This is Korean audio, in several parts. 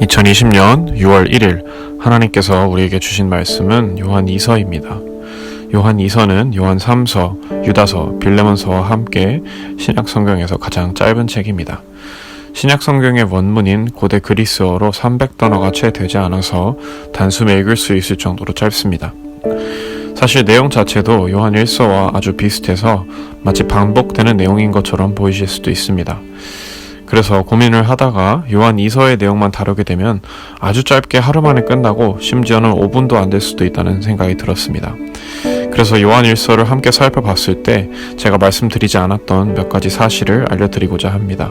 2020년 6월 1일 하나님께서 우리에게 주신 말씀은 요한 2서입니다. 요한 2서는 요한 3서, 유다서, 빌레몬서와 함께 신약 성경에서 가장 짧은 책입니다. 신약 성경의 원문인 고대 그리스어로 300단어가 채 되지 않아서 단숨에 읽을 수 있을 정도로 짧습니다. 사실 내용 자체도 요한 1서와 아주 비슷해서 마치 반복되는 내용인 것처럼 보이실 수도 있습니다. 그래서 고민을 하다가 요한 2서의 내용만 다루게 되면 아주 짧게 하루 만에 끝나고 심지어는 5분도 안 될 수도 있다는 생각이 들었습니다. 그래서 요한 1서를 함께 살펴봤을 때 제가 말씀드리지 않았던 몇 가지 사실을 알려드리고자 합니다.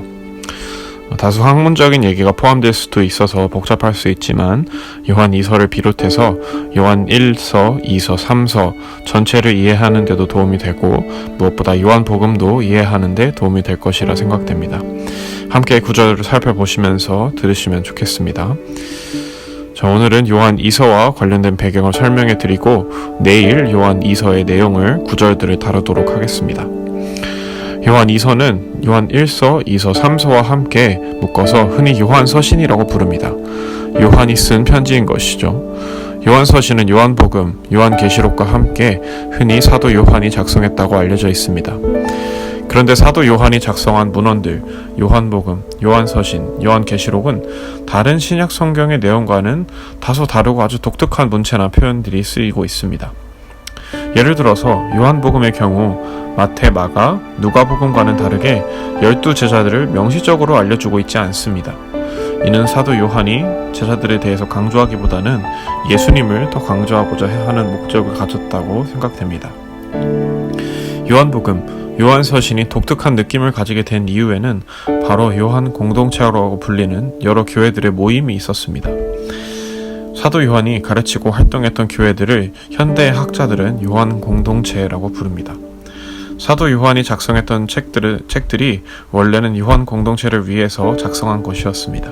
다소 학문적인 얘기가 포함될 수도 있어서 복잡할 수 있지만 요한 2서를 비롯해서 요한 1서, 2서, 3서 전체를 이해하는 데도 도움이 되고 무엇보다 요한 복음도 이해하는 데 도움이 될 것이라 생각됩니다. 함께 구절을 살펴보시면서 들으시면 좋겠습니다. 자, 오늘은 요한 2서와 관련된 배경을 설명해 드리고 내일 요한 2서의 내용을 구절들을 다루도록 하겠습니다. 요한 2서는 요한 1서, 2서, 3서와 함께 묶어서 흔히 요한 서신이라고 부릅니다. 요한이 쓴 편지인 것이죠. 요한 서신은 요한복음, 요한계시록과 함께 흔히 사도 요한이 작성했다고 알려져 있습니다. 그런데 사도 요한이 작성한 문헌들, 요한복음, 요한서신, 요한계시록은 다른 신약 성경의 내용과는 다소 다르고 아주 독특한 문체나 표현들이 쓰이고 있습니다. 예를 들어서 요한복음의 경우 마태, 마가, 누가복음과는 다르게 12제자들을 명시적으로 알려주고 있지 않습니다. 이는 사도 요한이 제자들에 대해서 강조하기보다는 예수님을 더 강조하고자 하는 목적을 가졌다고 생각됩니다. 요한복음, 요한서신이 독특한 느낌을 가지게 된 이유에는 바로 요한 공동체라고 불리는 여러 교회들의 모임이 있었습니다. 사도 요한이 가르치고 활동했던 교회들을 현대의 학자들은 요한 공동체라고 부릅니다. 사도 요한이 작성했던 책들이 원래는 요한 공동체를 위해서 작성한 것이었습니다.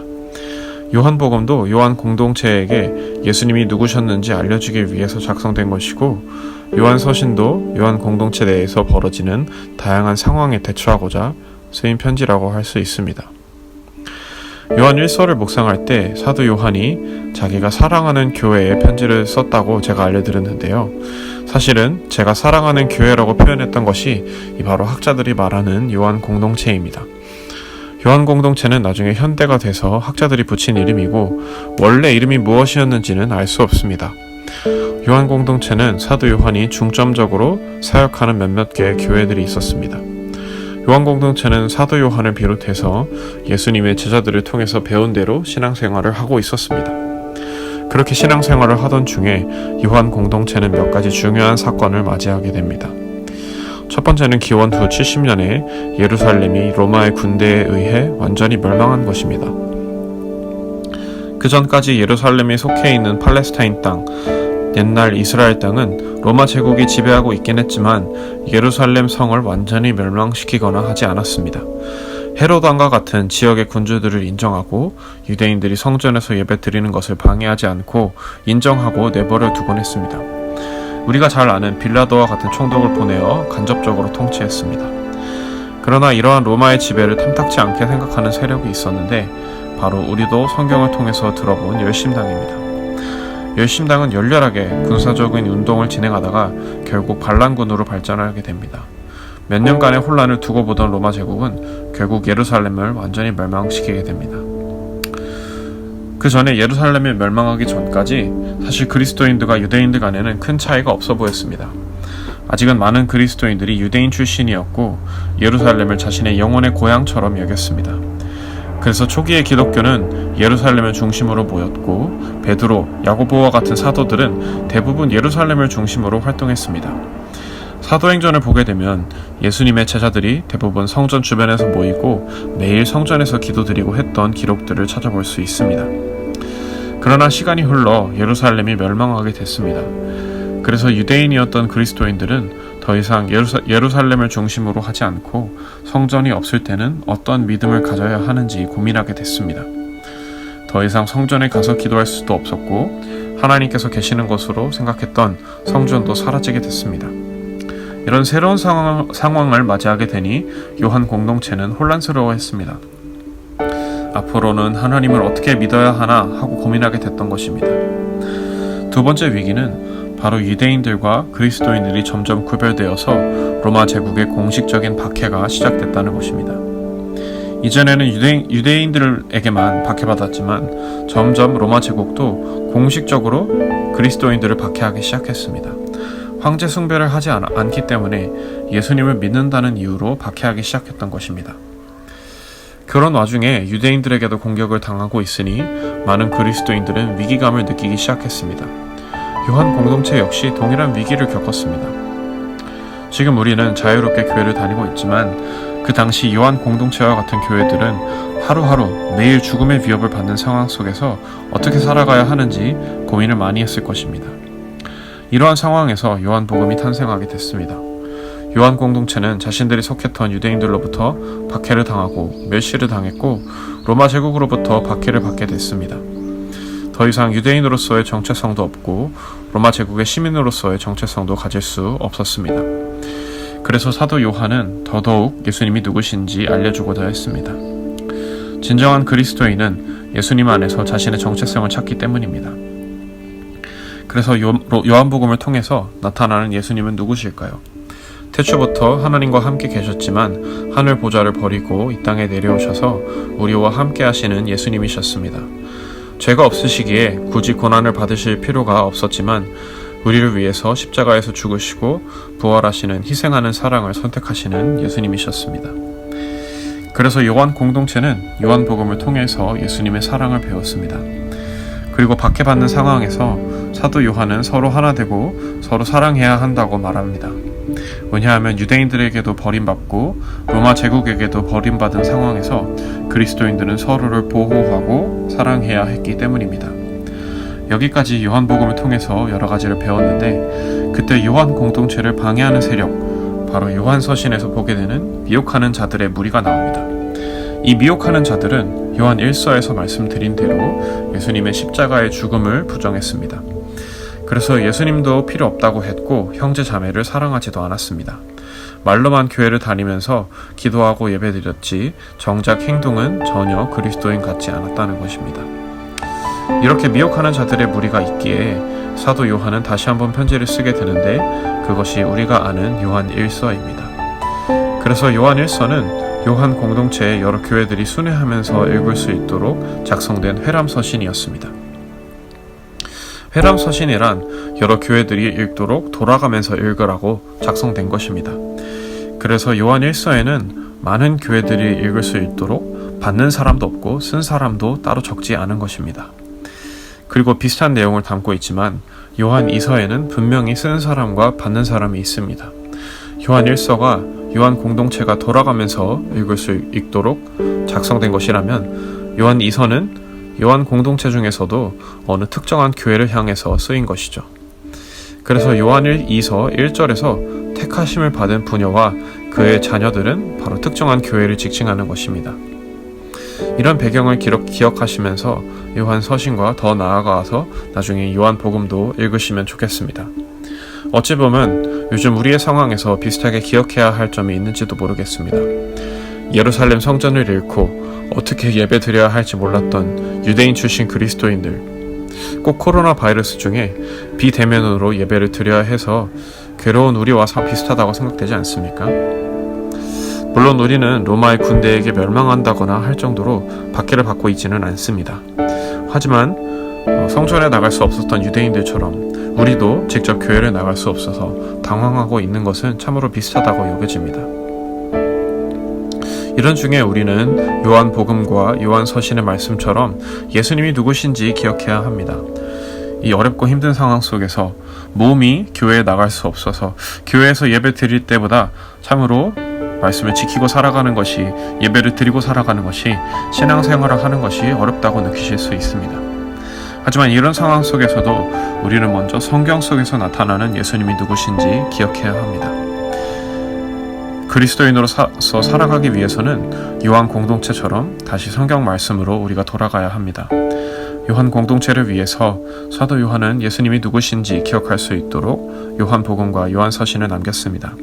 요한복음도 요한 공동체에게 예수님이 누구셨는지 알려주기 위해서 작성된 것이고, 요한서신도 요한 공동체 내에서 벌어지는 다양한 상황에 대처하고자 쓰인 편지라고 할 수 있습니다. 요한 1서를 묵상할 때 사도 요한이 자기가 사랑하는 교회에 편지를 썼다고 제가 알려드렸는데요. 사실은 제가 사랑하는 교회라고 표현했던 것이 바로 학자들이 말하는 요한 공동체입니다. 요한 공동체는 나중에 현대가 돼서 학자들이 붙인 이름이고 원래 이름이 무엇이었는지는 알 수 없습니다. 요한 공동체는 사도 요한이 중점적으로 사역하는 몇몇 개의 교회들이 있었습니다. 요한 공동체는 사도 요한을 비롯해서 예수님의 제자들을 통해서 배운 대로 신앙생활을 하고 있었습니다. 그렇게 신앙생활을 하던 중에 요한 공동체는 몇 가지 중요한 사건을 맞이하게 됩니다. 첫 번째는 기원 후 70년에 예루살렘이 로마의 군대에 의해 완전히 멸망한 것입니다. 그 전까지 예루살렘에 속해 있는 팔레스타인 땅, 옛날 이스라엘 땅은 로마 제국이 지배하고 있긴 했지만 예루살렘 성을 완전히 멸망시키거나 하지 않았습니다. 헤롯 왕과 같은 지역의 군주들을 인정하고 유대인들이 성전에서 예배 드리는 것을 방해하지 않고 인정하고 내버려 두곤 했습니다. 우리가 잘 아는 빌라도와 같은 총독을 보내어 간접적으로 통치했습니다. 그러나 이러한 로마의 지배를 탐탁지 않게 생각하는 세력이 있었는데 바로 우리도 성경을 통해서 들어본 열심당입니다. 열심당은 열렬하게 군사적인 운동을 진행하다가 결국 반란군으로 발전하게 됩니다. 몇 년간의 혼란을 두고 보던 로마 제국은 결국 예루살렘을 완전히 멸망시키게 됩니다. 그 전에 예루살렘이 멸망하기 전까지 사실 그리스도인들과 유대인들 간에는 큰 차이가 없어 보였습니다. 아직은 많은 그리스도인들이 유대인 출신이었고 예루살렘을 자신의 영혼의 고향처럼 여겼습니다. 그래서 초기의 기독교는 예루살렘을 중심으로 모였고 베드로, 야고보와 같은 사도들은 대부분 예루살렘을 중심으로 활동했습니다. 사도행전을 보게 되면 예수님의 제자들이 대부분 성전 주변에서 모이고 매일 성전에서 기도드리고 했던 기록들을 찾아볼 수 있습니다. 그러나 시간이 흘러 예루살렘이 멸망하게 됐습니다. 그래서 유대인이었던 그리스도인들은 더 이상 예루살렘을 중심으로 하지 않고 성전이 없을 때는 어떤 믿음을 가져야 하는지 고민하게 됐습니다. 더 이상 성전에 가서 기도할 수도 없었고 하나님께서 계시는 것으로 생각했던 성전도 사라지게 됐습니다. 이런 새로운 상황을 맞이하게 되니 요한 공동체는 혼란스러워했습니다. 앞으로는 하나님을 어떻게 믿어야 하나 하고 고민하게 됐던 것입니다. 두 번째 위기는 바로 유대인들과 그리스도인들이 점점 구별되어서 로마 제국의 공식적인 박해가 시작됐다는 것입니다. 이전에는 유대인들에게만 박해받았지만 점점 로마 제국도 공식적으로 그리스도인들을 박해하기 시작했습니다. 황제 숭배를 하지 않기 때문에 예수님을 믿는다는 이유로 박해하기 시작했던 것입니다. 그런 와중에 유대인들에게도 공격을 당하고 있으니 많은 그리스도인들은 위기감을 느끼기 시작했습니다. 요한 공동체 역시 동일한 위기를 겪었습니다. 지금 우리는 자유롭게 교회를 다니고 있지만 그 당시 요한 공동체와 같은 교회들은 하루하루 매일 죽음의 위협을 받는 상황 속에서 어떻게 살아가야 하는지 고민을 많이 했을 것입니다. 이러한 상황에서 요한복음이 탄생하게 됐습니다. 요한 공동체는 자신들이 속했던 유대인들로부터 박해를 당하고 멸시를 당했고 로마 제국으로부터 박해를 받게 됐습니다. 더 이상 유대인으로서의 정체성도 없고 로마 제국의 시민으로서의 정체성도 가질 수 없었습니다. 그래서 사도 요한은 더더욱 예수님이 누구신지 알려주고자 했습니다. 진정한 그리스도인은 예수님 안에서 자신의 정체성을 찾기 때문입니다. 그래서 요한복음을 통해서 나타나는 예수님은 누구실까요? 태초부터 하나님과 함께 계셨지만 하늘 보좌를 버리고 이 땅에 내려오셔서 우리와 함께 하시는 예수님이셨습니다. 죄가 없으시기에 굳이 고난을 받으실 필요가 없었지만 우리를 위해서 십자가에서 죽으시고 부활하시는 희생하는 사랑을 선택하시는 예수님이셨습니다. 그래서 요한 공동체는 요한복음을 통해서 예수님의 사랑을 배웠습니다. 그리고 박해받는 상황에서 사도 요한은 서로 하나 되고 서로 사랑해야 한다고 말합니다. 왜냐하면 유대인들에게도 버림받고 로마 제국에게도 버림받은 상황에서 그리스도인들은 서로를 보호하고 사랑해야 했기 때문입니다. 여기까지 요한복음을 통해서 여러 가지를 배웠는데 그때 요한 공동체를 방해하는 세력, 바로 요한서신에서 보게 되는 미혹하는 자들의 무리가 나옵니다. 이 미혹하는 자들은 요한 1서에서 말씀드린 대로 예수님의 십자가의 죽음을 부정했습니다. 그래서 예수님도 필요 없다고 했고 형제 자매를 사랑하지도 않았습니다. 말로만 교회를 다니면서 기도하고 예배드렸지 정작 행동은 전혀 그리스도인 같지 않았다는 것입니다. 이렇게 미혹하는 자들의 무리가 있기에 사도 요한은 다시 한번 편지를 쓰게 되는데 그것이 우리가 아는 요한 1서입니다. 그래서 요한 1서는 요한 공동체의 여러 교회들이 순회하면서 읽을 수 있도록 작성된 회람서신이었습니다. 회람서신이란 여러 교회들이 읽도록 돌아가면서 읽으라고 작성된 것입니다. 그래서 요한 1서에는 많은 교회들이 읽을 수 있도록 받는 사람도 없고 쓴 사람도 따로 적지 않은 것입니다. 그리고 비슷한 내용을 담고 있지만 요한 2서에는 분명히 쓴 사람과 받는 사람이 있습니다. 요한 1서가 요한 공동체가 돌아가면서 읽을 수 있도록 작성된 것이라면 요한 2서는 요한 공동체 중에서도 어느 특정한 교회를 향해서 쓰인 것이죠. 그래서 요한 2서 1절에서 택하심을 받은 부녀와 그의 자녀들은 바로 특정한 교회를 지칭하는 것입니다. 이런 배경을 기억하시면서 요한 서신과 더 나아가서 나중에 요한 복음도 읽으시면 좋겠습니다. 어찌 보면 요즘 우리의 상황에서 비슷하게 기억해야 할 점이 있는지도 모르겠습니다. 예루살렘 성전을 잃고 어떻게 예배 드려야 할지 몰랐던 유대인 출신 그리스도인들, 꼭 코로나 바이러스 중에 비대면으로 예배를 드려야 해서 괴로운 우리와 비슷하다고 생각되지 않습니까? 물론 우리는 로마의 군대에게 멸망한다거나 할 정도로 박해를 받고 있지는 않습니다. 하지만 성전에 나갈 수 없었던 유대인들처럼 우리도 직접 교회를 나갈 수 없어서 당황하고 있는 것은 참으로 비슷하다고 여겨집니다. 이런 중에 우리는 요한 복음과 요한 서신의 말씀처럼 예수님이 누구신지 기억해야 합니다. 이 어렵고 힘든 상황 속에서 몸이 교회에 나갈 수 없어서 교회에서 예배 드릴 때보다 참으로 말씀을 지키고 살아가는 것이, 예배를 드리고 살아가는 것이, 신앙생활을 하는 것이 어렵다고 느끼실 수 있습니다. 하지만 이런 상황 속에서도 우리는 먼저 성경 속에서 나타나는 예수님이 누구신지 기억해야 합니다. 그리스도인으로서 살아가기 위해서는 요한 공동체처럼 다시 성경 말씀으로 우리가 돌아가야 합니다. 요한 공동체를 위해서 사도 요한은 예수님이 누구신지 기억할 수 있도록 요한 복음과 요한 서신을 남겼습니다.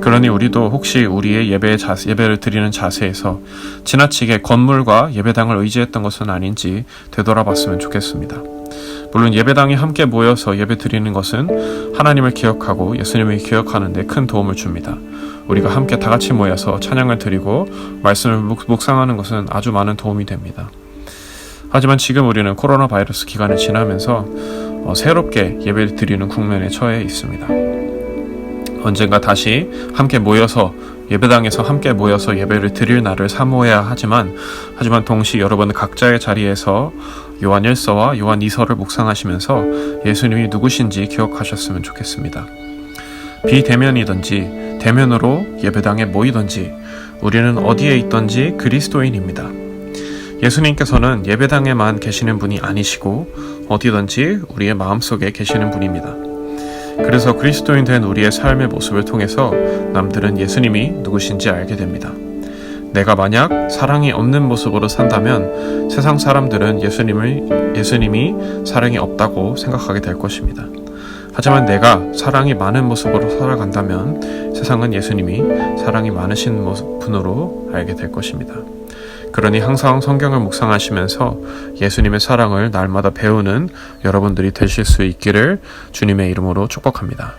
그러니 우리도 혹시 우리의 예배를 드리는 자세에서 지나치게 건물과 예배당을 의지했던 것은 아닌지 되돌아봤으면 좋겠습니다. 물론 예배당이 함께 모여서 예배 드리는 것은 하나님을 기억하고 예수님을 기억하는 데 큰 도움을 줍니다. 우리가 함께 다 같이 모여서 찬양을 드리고 말씀을 묵상하는 것은 아주 많은 도움이 됩니다. 하지만 지금 우리는 코로나 바이러스 기간을 지나면서 새롭게 예배를 드리는 국면에 처해 있습니다. 언젠가 다시 함께 모여서 예배당에서 함께 모여서 예배를 드릴 날을 사모해야 하지만 동시 여러분 각자의 자리에서 요한 1서와 요한 2서를 묵상하시면서 예수님이 누구신지 기억하셨으면 좋겠습니다. 비대면이든지 대면으로 예배당에 모이든지 우리는 어디에 있든지 그리스도인입니다. 예수님께서는 예배당에만 계시는 분이 아니시고 어디든지 우리의 마음속에 계시는 분입니다. 그래서 그리스도인 된 우리의 삶의 모습을 통해서 남들은 예수님이 누구신지 알게 됩니다. 내가 만약 사랑이 없는 모습으로 산다면 세상 사람들은 예수님이 사랑이 없다고 생각하게 될 것입니다. 하지만 내가 사랑이 많은 모습으로 살아간다면 세상은 예수님이 사랑이 많으신 분으로 알게 될 것입니다. 그러니 항상 성경을 묵상하시면서 예수님의 사랑을 날마다 배우는 여러분들이 되실 수 있기를 주님의 이름으로 축복합니다.